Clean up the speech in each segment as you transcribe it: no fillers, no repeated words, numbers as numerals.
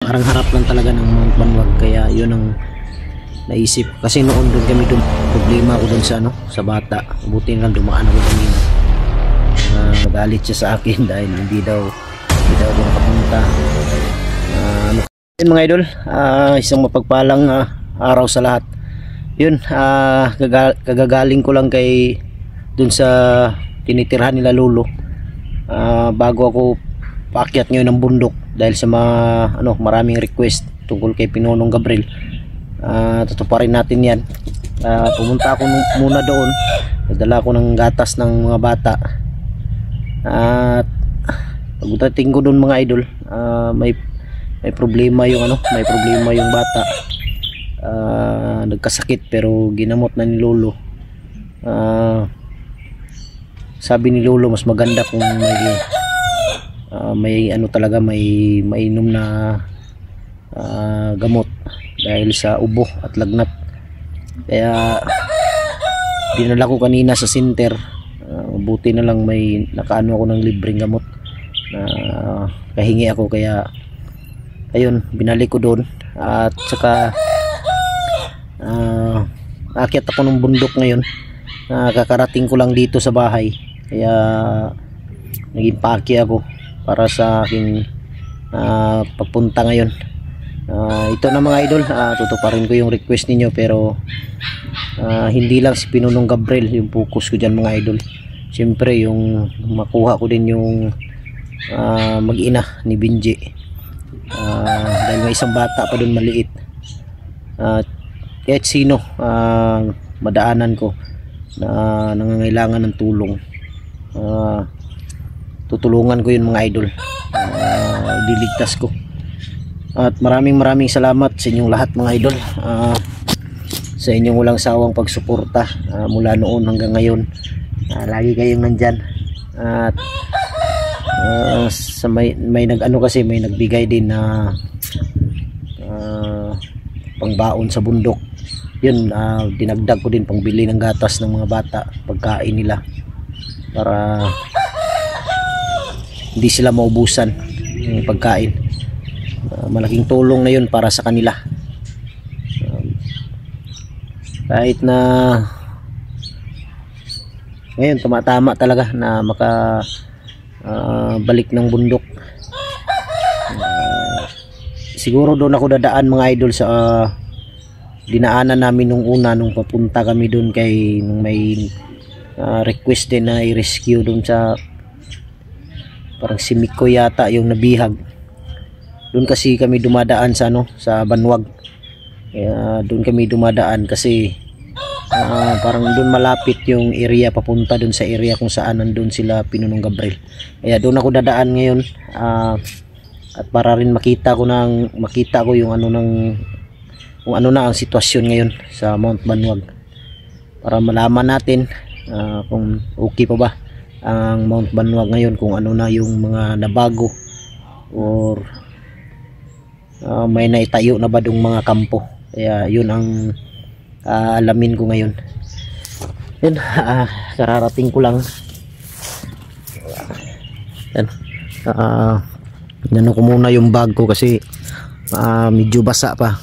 harang-harap lang talaga ng Mount Banwag, kaya yun ang naisip. Kasi noon doon kami problema ako doon sa sa bata. Buti lang dumaan ako kanina. Nagalit siya sa akin dahil hindi daw ako nakapunta. Yun mga idol, isang mapagpalang araw sa lahat. Yun, kagagaling ko lang kay dun sa tinitirhan nila lolo. Bago ako paakyat ngayon ng bundok dahil sa maraming request tungkol kay Pinonong Gabriel. Tutuparin natin yan. Pumunta ako muna doon, nagdala ko ng gatas ng mga bata. At pagdating ko doon mga idol, may problema yung bata. Nagkasakit pero ginamot na ni lolo. Sabi ni lolo mas maganda kung may talaga may mainom na gamot dahil sa ubo at lagnat. Kaya dinala ko kanina sa center. Buti na lang may nakaano ako ng libreng gamot na kahingi ako, kaya ayun, binalik ko doon. At saka aakyat ako ng bundok ngayon. Kakarating ko lang dito sa bahay, kaya naging paki ako para sa aking pagpunta ngayon. Ito na mga idol, tutuparin ko yung request ninyo, pero hindi lang si Pinonong Gabriel yung focus ko dyan mga idol. Siyempre yung makuha ko din yung mag-ina ni Benji, dahil may isang bata pa dun maliit. Kahit sino madaanan ko na nangangailangan ng tulong, tutulungan ko yun mga idol. Diligtas ko. At maraming salamat sa inyong lahat mga idol, sa inyong walang sawang pagsuporta mula noon hanggang ngayon. Lagi kayong nandyan. At may nagbigay din na pangbaon sa bundok. Yun, dinagdag ko din pangbili ng gatas ng mga bata, pagkain nila, para hindi sila maubusan ng pagkain. Malaking tulong na yun para sa kanila. Kahit na ngayon tumatama talaga na balik ng bundok. Siguro doon ako dadaan mga idol sa dinaanan namin nung papunta kami doon nung may request din na i-rescue doon sa parang Simiko yata yung nabihag. Doon kasi kami dumadaan sa Banwag. Kaya doon kami dumadaan kasi parang doon malapit yung area papunta doon sa area kung saan nandun sila Pinonong Gabriel. Kaya doon ako dadaan ngayon, at para rin makita ko yung kung ano na ang sitwasyon ngayon sa Mount Banwag, para malaman natin kung okay pa ba ang Mount Banwag ngayon, kung ano na yung mga nabago or may naitayo na ba dong mga kampo. Kaya yun ang alamin ko ngayon. Yun, kararating ko lang. Yan, ko muna yung bag ko kasi medyo basa pa.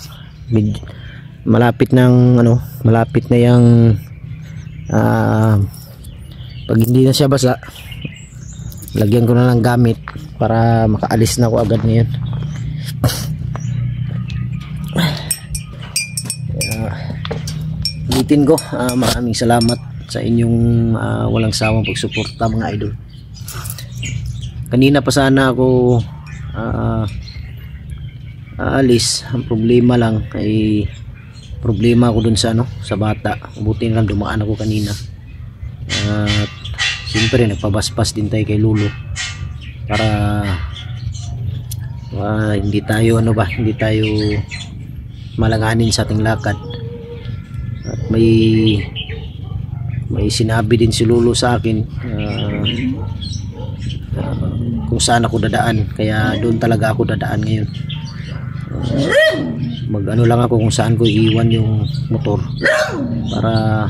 Malapit na yung pag hindi na siya basa, lagyan ko na lang gamit para makaalis na ako agad ngayon. Ulitin ko, maraming salamat sa inyong walang sawang pagsuporta mga idol. Kanina pa sana ako aalis. Ang problema lang ay problema ako dun sa bata. Buti lang dumaan ako kanina. At siyempre nagpabaspas din tayo kay Lolo para hindi tayo malanganin sa ating lakad. At may sinabi din si Lolo sa akin kung saan ako dadaan, kaya doon talaga ako dadaan ngayon. Mag-ano lang ako kung saan ko iiwan yung motor para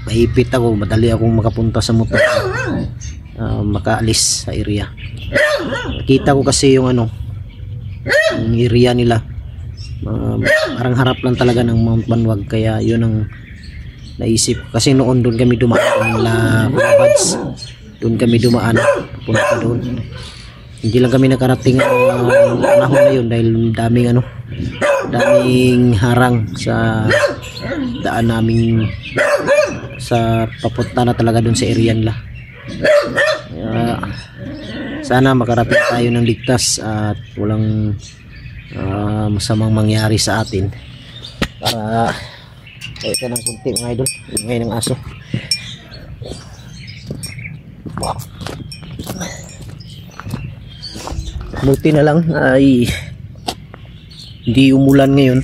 maipit ako, madali akong makapunta sa motor, makaalis sa area. Kita ko kasi yung yung area nila, parang harap lang talaga ng Mount Banwag, kaya yun ang naisip ko. Kasi noon doon kami dumaan doon kami dumaan punta doon. Hindi lang kami nakarating ang panahon na yun dahil daming harang sa daan namin sa papunta na talaga doon sa area nila. Sana makarating tayo ng ligtas at walang masamang mangyari sa atin. Para ito ng kunti mga idol, ingay ng aso. Wow. Buti na lang ay hindi umulan ngayon,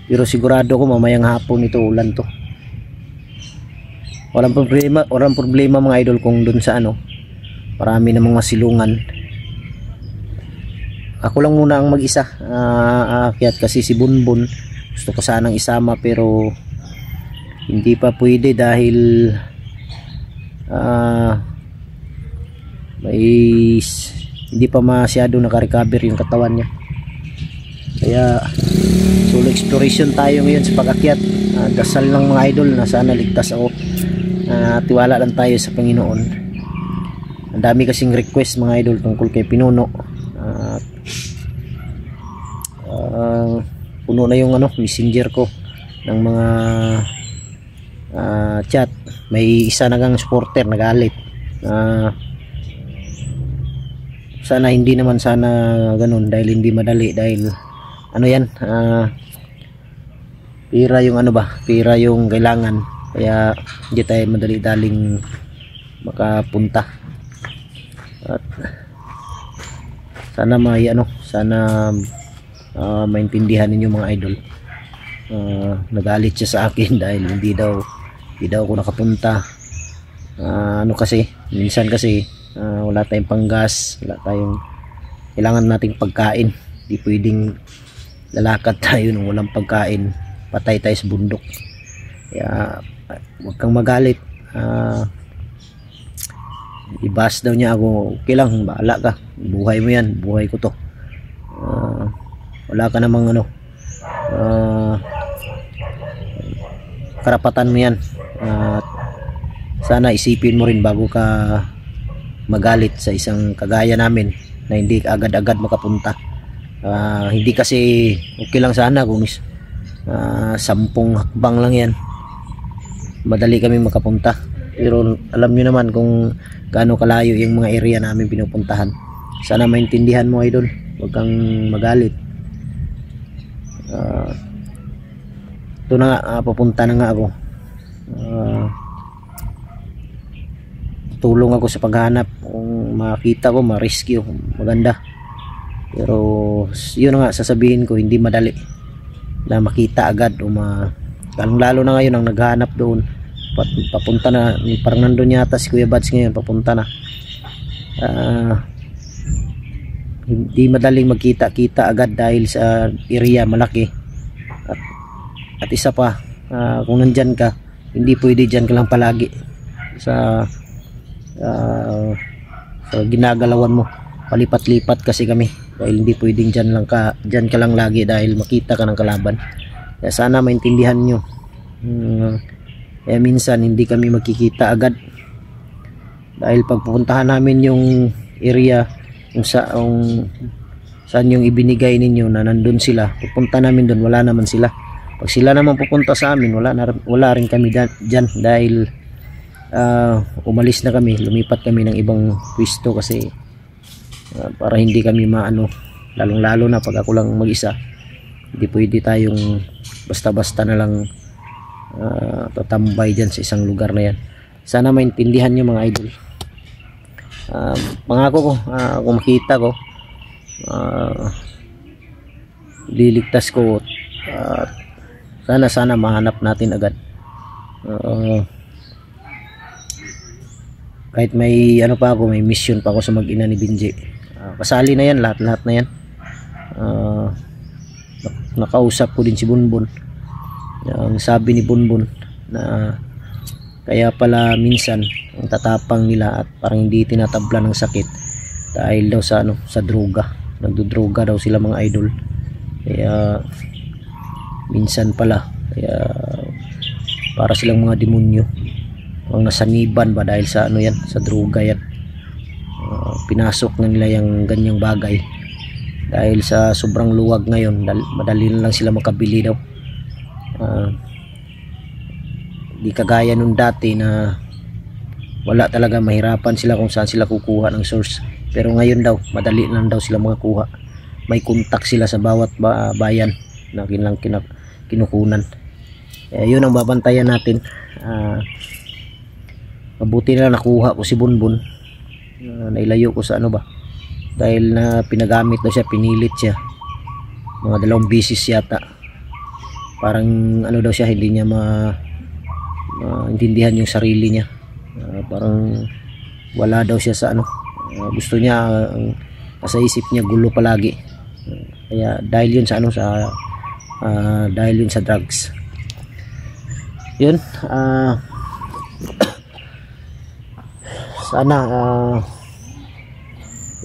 pero sigurado ko mamayang hapon ito ulan to. Walang problema mga idol kung dun sa marami namang masilungan. Ako lang muna ang mag-isa aakyat kasi si Bunbun gusto ko sanang isama pero hindi pa pwede dahil hindi pa masyado naka-recover yung katawan niya. Kaya solo exploration tayo ngayon sa pag-akyat. Dasal ng mga idol na sana ligtas ako. Tiwala lang tayo sa Panginoon. Ang dami kasing request mga idol tungkol kay Pinuno. Puno na yung messenger ko ng mga chat. May isa nagang supporter nagalit. Sana hindi naman ganun dahil hindi madali, dahil pira yung pira yung kailangan, kaya hindi tayo madali-daling makapunta. At sana maintindihan ninyo mga idol. Nagalit siya sa akin dahil hindi daw ako nakapunta. Kasi minsan kasi wala tayong panggas, kailangan nating pagkain. Hindi pwedeng lalakad tayo nung walang pagkain, patay tayo sa bundok. Kaya huwag kang magalit. Ibas daw niya ako, okay lang, bahala ka, buhay mo yan, buhay ko to. Wala ka namang karapatan mo yan. Sana isipin mo rin bago ka magalit sa isang kagaya namin na hindi agad-agad makapunta. Hindi kasi okay lang sana kung 10 hakbang lang yan, madali kami makapunta. Pero alam nyo naman kung gaano kalayo yung mga area namin pinupuntahan. Sana maintindihan mo idol, huwag kang magalit. Ito na nga, papunta na nga ako. Tulong ako sa paghanap, kung makita ko ma-rescue, maganda. Pero yun nga, sasabihin ko hindi madali na makita agad o lalo na ngayon ang naghahanap doon, papunta na, parang nandun yata si Kuya Bads ngayon, papunta na. Hindi madaling magkita-kita agad dahil sa area malaki. At isa pa, kung nandyan ka, hindi pwede dyan ka lang palagi sa ginagalawan mo. Palipat-lipat kasi kami dahil hindi pwedeng dyan ka lang lagi dahil makita ka ng kalaban. Kaya sana maintindihan nyo. Kaya minsan hindi kami magkikita agad dahil pagpupuntahan namin yung area kung saan yung ibinigay ninyo na nandun sila, pupunta namin doon, wala naman sila. Pag sila naman pupunta sa amin, wala rin kami dyan dahil umalis na kami, lumipat kami ng ibang pwesto kasi para hindi kami lalong lalo na pag ako lang mag-isa. Hindi pwede tayong basta-basta na lang tatambay dyan sa isang lugar na yan. Sana maintindihan nyo mga idol. Pangako ko, kung makita ko, liligtas ko. Sana mahanap natin agad. Kahit may pa ako, may mission pa ako sa mag-ina ni Binji. Kasali na yan, lahat na yan. Nakausap ko din si Bunbun. Ang sabi ni Bunbun, na kaya pala minsan ang tatapang nila at parang hindi tinatabla ng sakit dahil daw sa sa droga. Nagdodroga daw sila mga idol. Kaya minsan pala kaya para silang mga demonyo ang nasaniban ba dahil sa yan, sa droga yan. Pinasok na nila yung ganyang bagay dahil sa sobrang luwag ngayon, madali na lang sila makabili daw. Di kagaya nung dati na wala talaga, mahirapan sila kung saan sila kukuha ng source, pero ngayon daw madali lang daw sila makakuha. May kontak sila sa bawat bayan na kinukunan. Yun ang babantayan natin. Mabuti na nakuha ko si Bunbun. Nailayo ko sa dahil na pinagamit daw siya, pinilit siya mga 2 bisis yata. Parang daw siya, hindi niya maintindihan yung sarili niya. Parang wala daw siya sa gusto niya, sa isip niya gulo palagi. Kaya dahil yun sa dahil yun sa drugs. Yun, sana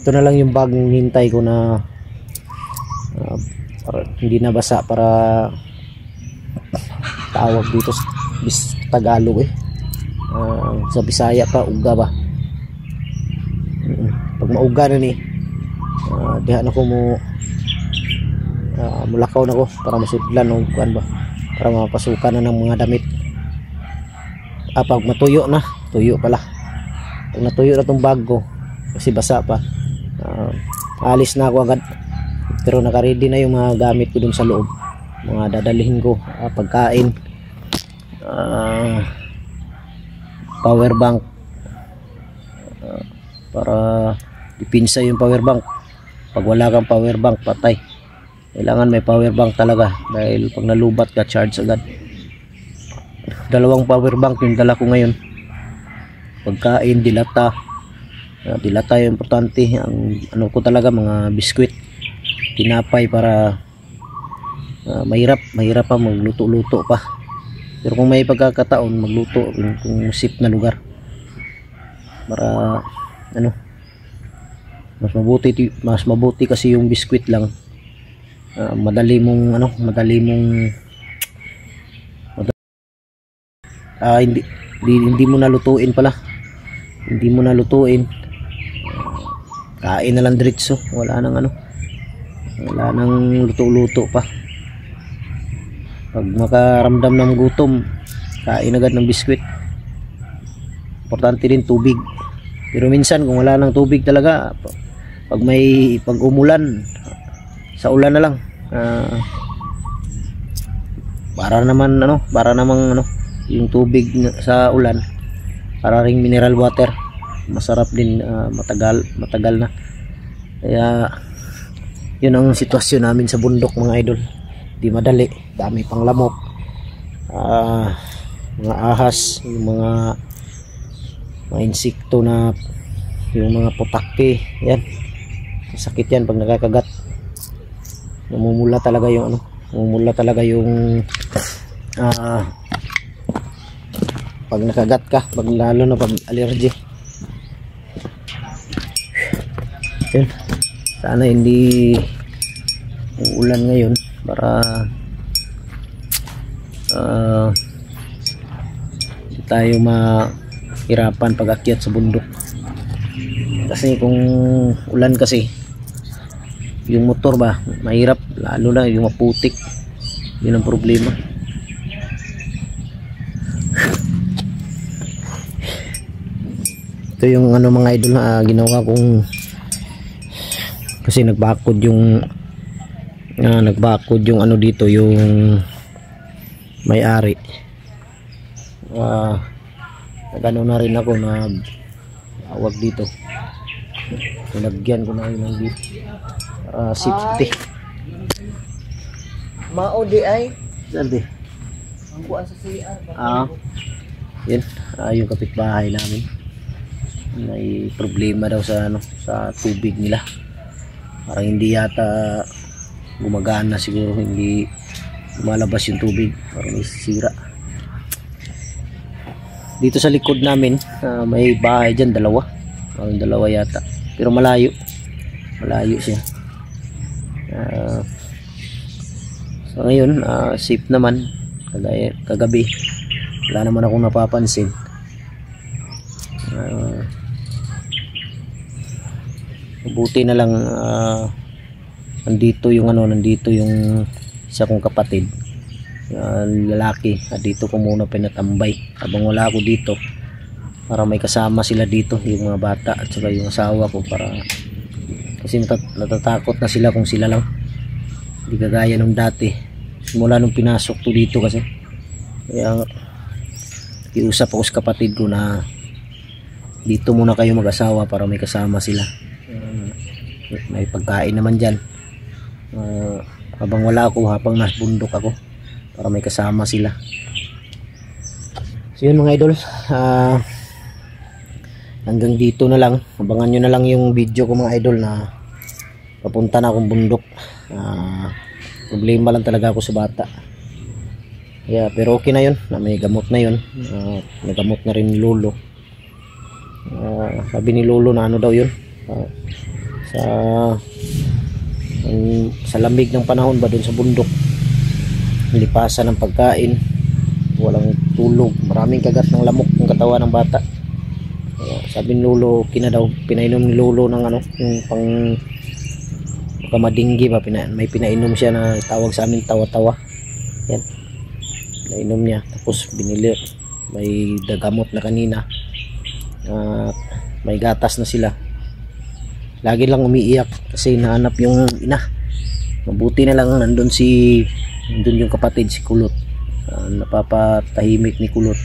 ito na lang yung bagong hintay ko na para hindi nabasa, para tawag dito Tagalog sa Bisaya pa uga ba. Pag mauga na ni diha na ko mo mulakaw na ko para masudlan o kuan ba, para mapasukan na ng mga damit. Pag matuyo na, tuyo pala, pag natuyo na tong bag ko kasi basa pa, alis na ako agad. Pero naka-ready na yung mga gamit ko dun sa loob, mga dadalhin ko, pagkain, power bank, para dipinsa yung power bank. Pag wala kang power bank, patay. Kailangan may power bank talaga dahil pag nalubat ka, charge agad. 2 power bank yung dala ko ngayon. Pagkain, dilata. Dilata yung importante. Ang ko talaga, mga biskwit, tinapay, para mahirap pa magluto-luto pa. Pero kung may pagkakataon, magluto kung safe na lugar, para mas mabuti kasi yung biskwit lang. Madali mong hindi mo nalutuin pala. Hindi mo nalutuin. Kain na lang diretso, wala nang wala nang luto-luto pa. Pag makaramdam ng gutom, kain agad ng biskwit. Importante din tubig. Pero minsan kung wala nang tubig talaga, pag umulan, sa ulan na lang, para namang yung tubig sa ulan, para ring mineral water, masarap din, matagal na. Kaya yun ang sitwasyon namin sa bundok mga idol. Di madali, dami pang lamok, mga ahas, yung mga insekto, na yung mga putake, yan sakit yan pag nakakagat. Namumula talaga yung pag nakagat ka, lalo na pag allergy. Yun. Sana hindi ulan ngayon, para hindi tayo mahirapan pag akyat sa bundok. Kasi kung ulan kasi, yung motor ba mahirap, lalo na yung maputik. Yun ang problema. Ito yung mga idol na ginawa kong, kasi nagbakod yung dito yung may-ari. Nagano na rin ako na awag dito, nilagyan ko na yun dito, safety. Maudi ay Saldi. ang kuan sa CR. Yun, yung kapitbahay namin, may problema daw sa sa tubig nila. Parang hindi yata gumagana, siguro hindi lumalabas yung tubig, parang may sira. Dito sa likod namin, may bahay dyan, dalawa yata, pero malayo siya. So ngayon, safe naman. Kagabi wala naman akong napapansin. Buti na lang nandito yung isa kong kapatid, lalaki, at dito ko muna pinatambay habang wala ako dito, para may kasama sila dito, yung mga bata at saka yung asawa ko, kasi natatakot na sila kung sila lang, hindi kagaya nung dati simula nung pinasok ko dito. Kasi kaya iusap ako sa kapatid ko na dito muna kayo mag-asawa para may kasama sila. May pagkain naman dyan, habang wala ako, habang nasa bundok ako, para may kasama sila. So yun mga idol, hanggang dito na lang. Abangan nyo na lang yung video ko mga idol, na papunta na akong bundok. Problema lang talaga ako sa bata. Pero okay na yun, may gamot na yun. Nagamot na rin ni Lolo. Sabi ni Lolo na ano daw yun, sa lamig ng panahon ba doon sa bundok, nilipasan ng pagkain, walang tulog, maraming kagat ng lamok ng katawan ng bata. Sabi ni Lolo, daw pinainom ni Lolo ng yung pang kamadinggi ba, may pinainom siya na tawag sa amin tawa-tawa. Yan, pinainom niya, tapos binili, may dagamot na kanina, may gatas na sila. Lagi lang umiiyak kasi nahanap yung ina. Mabuti na lang nandun yung kapatid, si Kulot. Napapatahimik ni Kulot.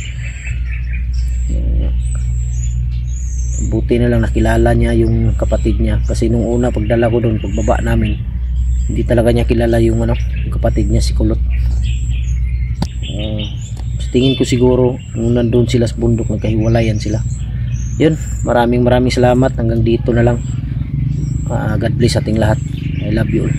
Buti na lang nakilala niya yung kapatid niya, kasi nung una pagdala ko doon, pagbaba namin, hindi talaga niya kilala yung kapatid niya, si Kulot. Tingin ko siguro nung nandun sila sa bundok, nagkahiwalayan sila. Yun, maraming salamat. Hanggang dito na lang. God bless ating lahat. I love you all.